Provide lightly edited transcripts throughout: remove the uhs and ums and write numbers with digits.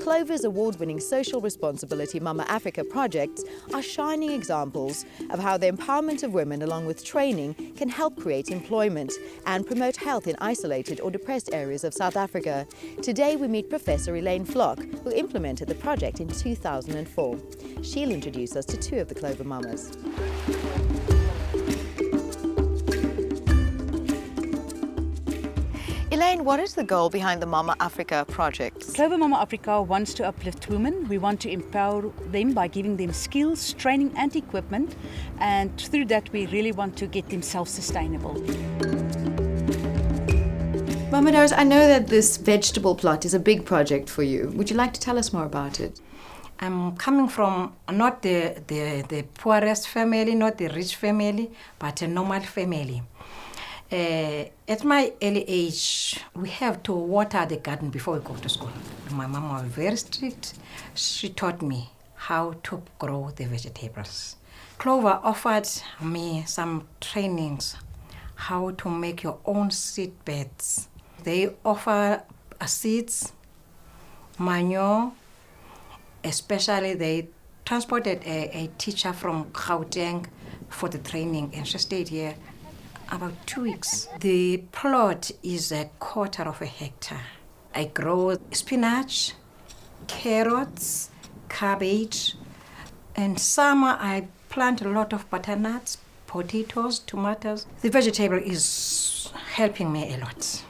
Clover's award-winning social responsibility Mama Africa projects are shining examples of how the empowerment of women along with training can help create employment and promote health in isolated or depressed areas of South Africa. Today we meet Professor Elaine Flock, who implemented the project in 2004. She'll introduce us to two of the Clover mamas. Elaine, what is the goal behind the Mama Africa project? Clover Mama Africa wants to uplift women. We want to empower them by giving them skills, training and equipment, and through that we really want to get them self-sustainable. Mama Doris, I know that this vegetable plot is a big project for you. Would you like to tell us more about it? I'm coming from not the poorest family, not the rich family, but a normal family. At my early age, we have to water the garden before we go to school. My mom was very strict. She taught me how to grow the vegetables. Clover offered me some trainings, how to make your own seed beds. They offer seeds, manure, especially they transported a teacher from Gauteng for the training, and she stayed here about 2 weeks. The plot is 1/4 hectare. I grow spinach, carrots, cabbage, and summer I plant a lot of butternuts, potatoes, tomatoes. The vegetable is helping me a lot.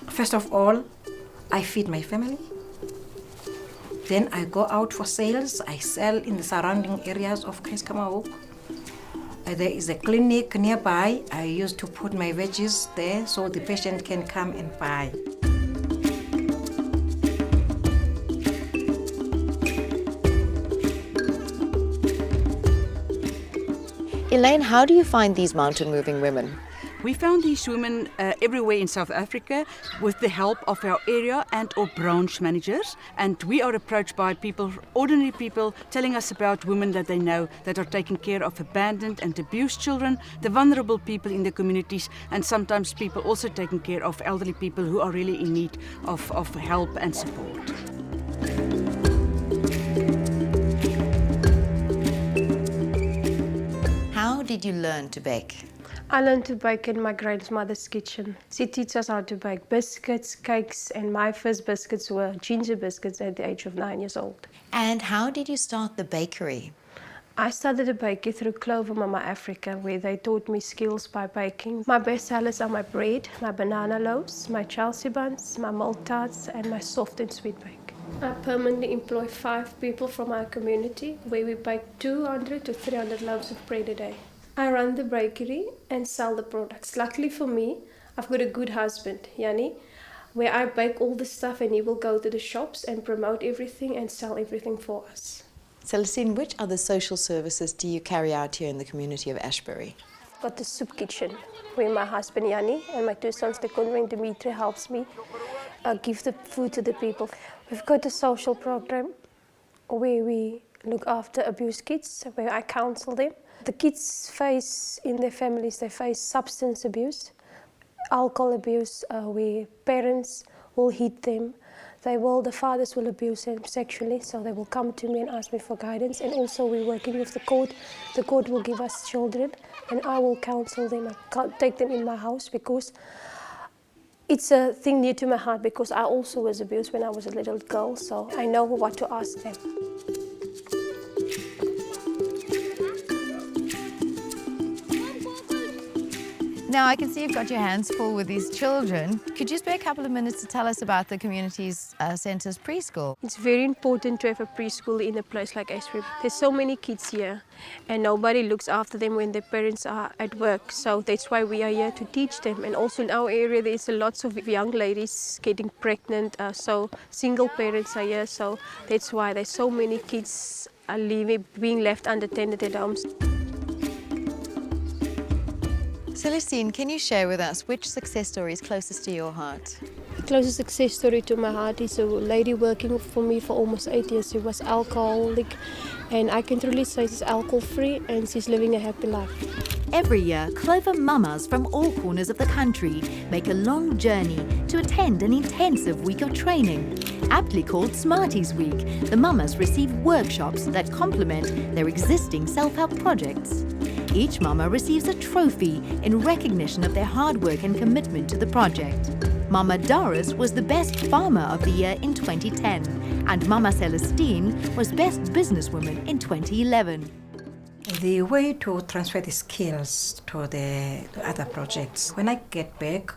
First of all, I feed my family. Then I go out for sales. I sell in the surrounding areas of Kaiskamahoek. There is a clinic nearby. I used to put my veggies there so the patient can come and buy. Elaine, how do you find these mountain-moving women? We found these women everywhere in South Africa with the help of our area and or branch managers, and we are approached by people, ordinary people, telling us about women that they know that are taking care of abandoned and abused children, the vulnerable people in the communities, and sometimes people also taking care of elderly people who are really in need of help and support. How did you learn to bake? I learned to bake in my grandmother's kitchen. She teaches us how to bake biscuits, cakes, and my first biscuits were ginger biscuits at the age of 9 years old. And how did you start the bakery? I started a bakery through Clover Mama Africa, where they taught me skills by baking. My best sellers are my bread, my banana loaves, my Chelsea buns, my milk tarts, and my soft and sweet bake. I permanently employ 5 people from our community, where we bake 200 to 300 loaves of bread a day. I run the bakery and sell the products. Luckily for me, I've got a good husband, Yanni, where I bake all the stuff and he will go to the shops and promote everything and sell everything for us. Celestine, which other social services do you carry out here in the community of Ashbury? I've got the soup kitchen, where my husband Yanni and my 2 sons, Dekonwe and Dimitri, helps me give the food to the people. We've got a social program where we look after abused kids, where I counsel them. The kids face, in their families, they face substance abuse, alcohol abuse, where parents will hit them. The fathers will abuse them sexually, so they will come to me and ask me for guidance. And also we're working with the court. The court will give us children, and I will counsel them. I can't take them in my house because it's a thing near to my heart, because I also was abused when I was a little girl, so I know what to ask them. Now, I can see you've got your hands full with these children. Could you spare a couple of minutes to tell us about the community's centre's preschool? It's very important to have a preschool in a place like Ashbury. There's so many kids here, and nobody looks after them when their parents are at work. So that's why we are here to teach them. And also in our area, there's lots of young ladies getting pregnant, so single parents are here. So that's why there's so many kids are being left unattended at homes. Celestine, can you share with us which success story is closest to your heart? The closest success story to my heart is a lady working for me for almost 8 years. She was alcoholic, and I can truly say she's alcohol-free and she's living a happy life. Every year, Clover mamas from all corners of the country make a long journey to attend an intensive week of training. Aptly called Smarties Week, the mamas receive workshops that complement their existing self-help projects. Each mama receives a trophy in recognition of their hard work and commitment to the project. Mama Doris was the Best Farmer of the Year in 2010, and Mama Celestine was Best Businesswoman in 2011. The way to transfer the skills to the other projects, when I get back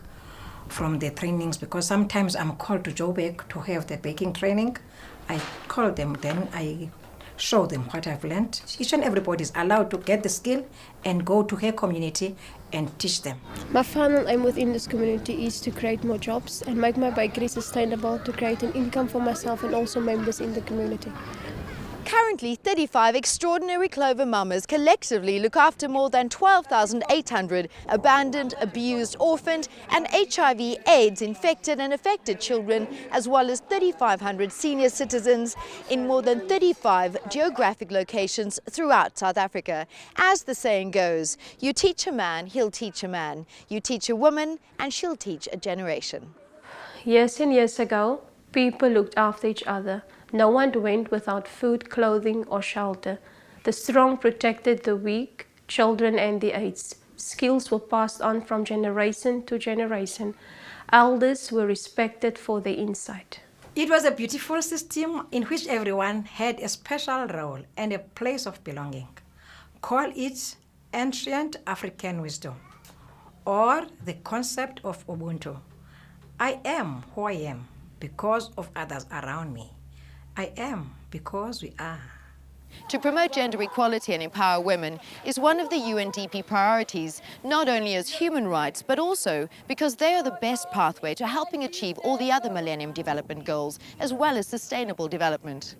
from the trainings, because sometimes I'm called to Joburg to have the baking training, I call them, then I show them what I've learned. Each and everybody is allowed to get the skill and go to her community and teach them. My final aim within this community is to create more jobs and make my bakery sustainable to create an income for myself and also members in the community. Currently, 35 extraordinary Clover mamas collectively look after more than 12,800 abandoned, abused, orphaned and HIV, AIDS infected and affected children, as well as 3,500 senior citizens in more than 35 geographic locations throughout South Africa. As the saying goes, you teach a man, he'll teach a man. You teach a woman and she'll teach a generation. Years and years ago, people looked after each other. No one went without food, clothing or shelter. The strong protected the weak, children and the aged. Skills were passed on from generation to generation. Elders were respected for their insight. It was a beautiful system in which everyone had a special role and a place of belonging. Call it ancient African wisdom or the concept of Ubuntu. I am who I am because of others around me. I am because we are. To promote gender equality and empower women is one of the UNDP priorities, not only as human rights, but also because they are the best pathway to helping achieve all the other Millennium Development Goals, as well as sustainable development.